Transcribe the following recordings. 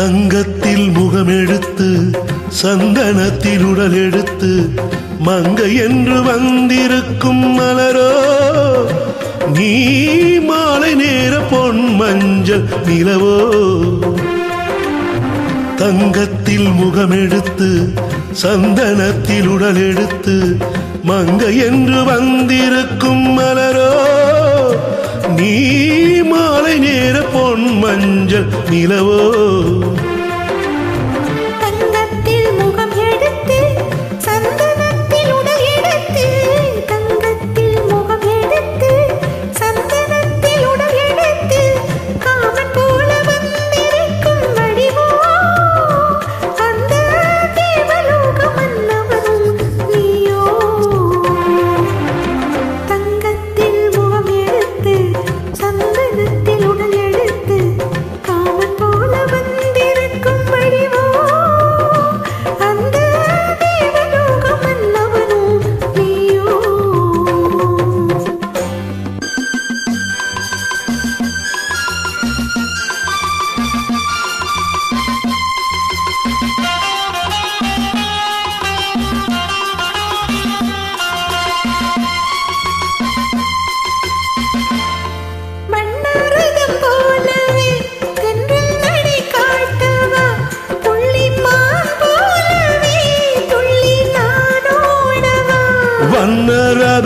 தங்கத்தில் முகம் எடுத்து சந்தனத்தில் உடல் எடுத்து மங்கை என்று வந்திருக்கும் மலரோ நீ மாலை நேர பொன் மஞ்சள் நிலவோ. தங்கத்தில் முகம் எடுத்து சந்தனத்தில் உடல் எடுத்து மங்கை என்று வந்திருக்கும் மலரோ நீ மாலை நேர பொன் மஞ்சள் நிலவோ.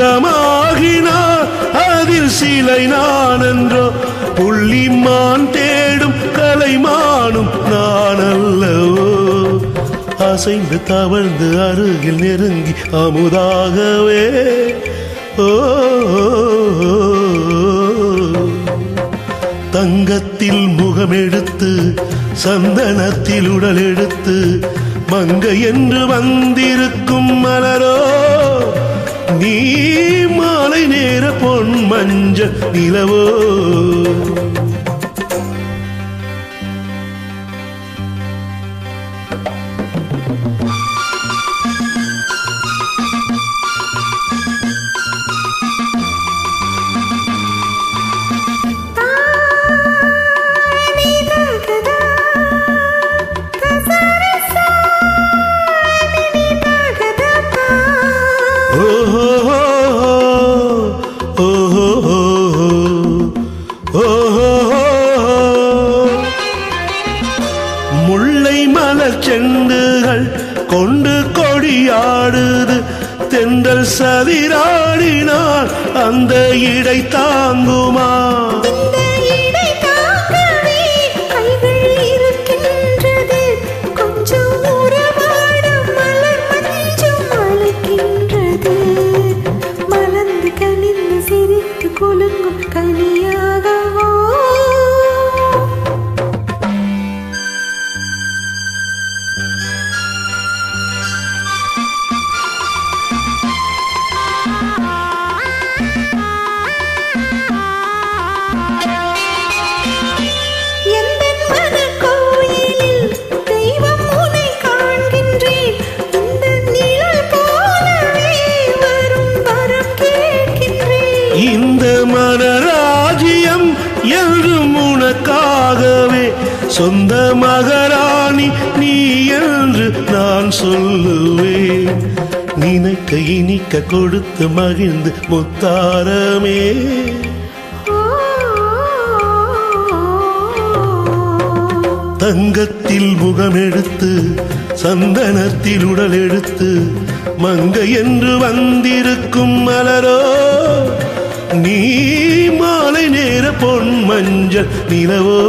வண்ணரதமாகினார் அதில் சிலை நானென்றோ புள்ளிமான் தேடும் கலைமானும் நான் அல்லவோ. அசைந்து தவழ்ந்து அருகில் நெருங்கி அமுதாகவே ஓ. தங்கத்தில் முகம் எடுத்து சந்தனத்தில் உடல் எடுத்து மங்கை என்று வந்திருக்கும் மலரோ நீ மாலை நேர பொன் மஞ்சள் நிலவோ. முல்லை மலர் செண்டுகள் கொண்டு கொடியாடுது தென்றல் சதிராடினார் அந்த இடை தாங்குமா. இந்த மனராஜ்யம் என்றும் உனக்காகவே சொந்த மகாராணி நீ என்று நான் சொல்லுவேன். நினைக்க இனிக்க கொடுத்து மகிழ்ந்து முத்தாரமே. தங்கத்தில் முகம் எடுத்து சந்தனத்தில் உடல் எடுத்து மங்கை என்று வந்திருக்கும் மலரோ நீ மாலை நேர பொன் மஞ்சள் நிலவோ.